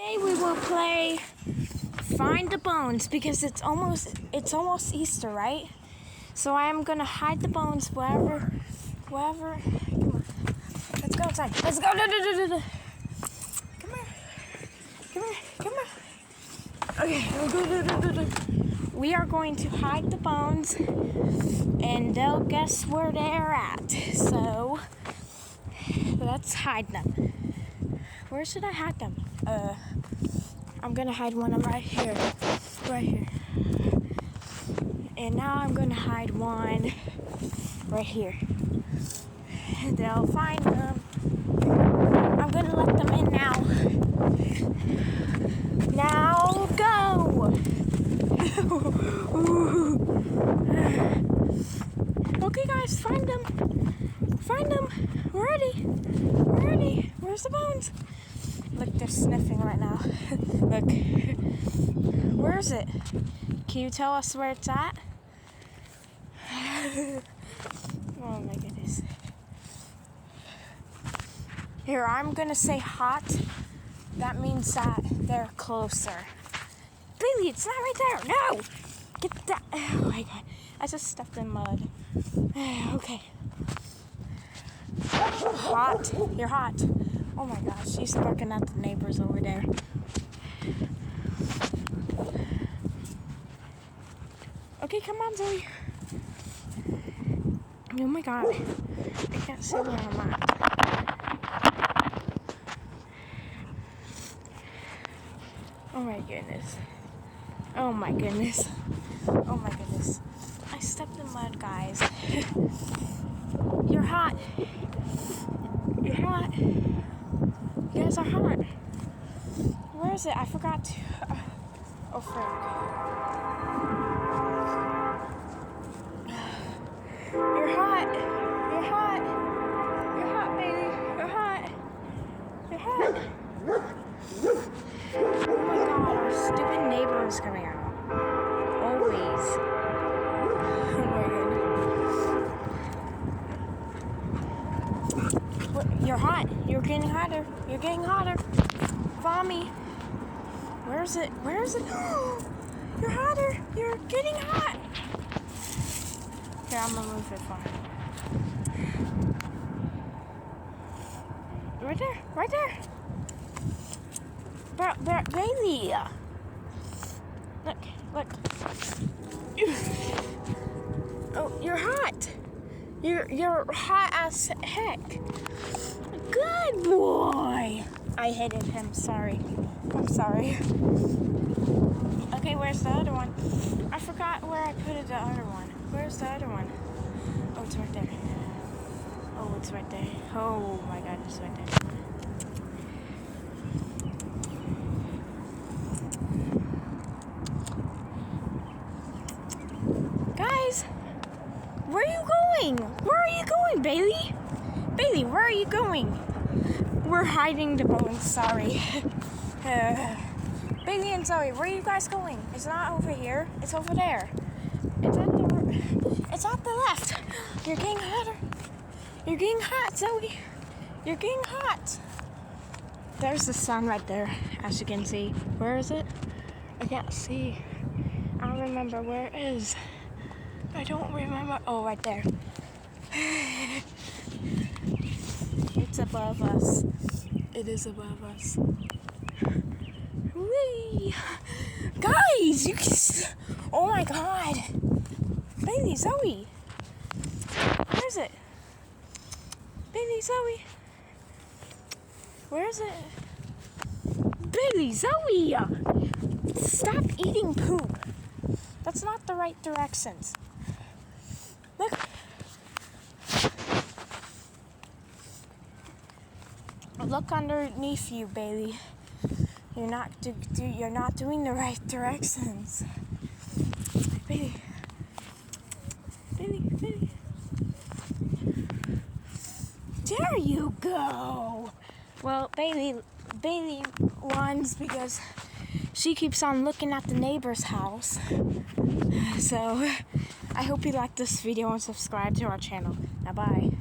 Today we will play Find the Bones because it's almost Easter, right? So I am gonna hide the bones wherever. Come on, let's go outside. Let's go. Come here. Okay, go. We are going to hide the bones, and they'll guess where they're at. So let's hide them. Where should I hide them? I'm gonna hide one right here. And now I'm gonna hide one right here. They'll find them. I'm gonna let them in now. Now go! Okay guys, find them. We're ready. Where's the bones? Look, they're sniffing right now. Look. Where is it? Can you tell us where it's at? Oh my goodness. Here, I'm gonna say hot. That means that they're closer. Bailey, it's not right there. No! Get that. Oh my god. I just stepped in mud. Okay. Hot. You're hot. Oh my gosh, she's barking at the neighbors over there. Okay, come on, Zoe. Oh my god. I can't see where I'm at. Oh my goodness. I stepped in mud, guys. You're hot. You guys are hot. Where is it? I forgot to. Oh, frick. You're hot, baby. You're hot. Oh my god, our stupid neighbor is coming out. Always. Oh my god. You're hot. You're getting hotter. Vommy. Where is it? You're hotter. You're getting hot. Here, I'm gonna move it far. Right there. Bailey. Look. Oh, you're hot. You're hot as heck. Good boy. I hated him. I'm sorry. Okay, where's the other one? I forgot where I put the other one. Where's the other one? Oh, it's right there. Oh, it's right there. Oh my god, it's right there. Guys, where are you going? Bailey? Bailey, where are you going? We're hiding the bones, sorry. Bailey and Zoe, where are you guys going? It's not over here, it's over there. It's at the left. You're getting hotter. You're getting hot, Zoe. You're getting hot. There's the sun right there, as you can see. Where is it? I can't see. I don't remember where it is. I don't remember. Oh, right there. It's above us. It is above us. Whee! Guys, you can... Oh my god. Bailey, Zoe. Where is it? Bailey, Zoe. Where is it? Bailey, Zoe. Stop eating poop. That's not the right directions. Look. Look underneath you, Bailey. You're not doing the right directions. Bailey. There you go. Well, Bailey wins because she keeps on looking at the neighbor's house. So, I hope you liked this video and subscribe to our channel. Now, bye.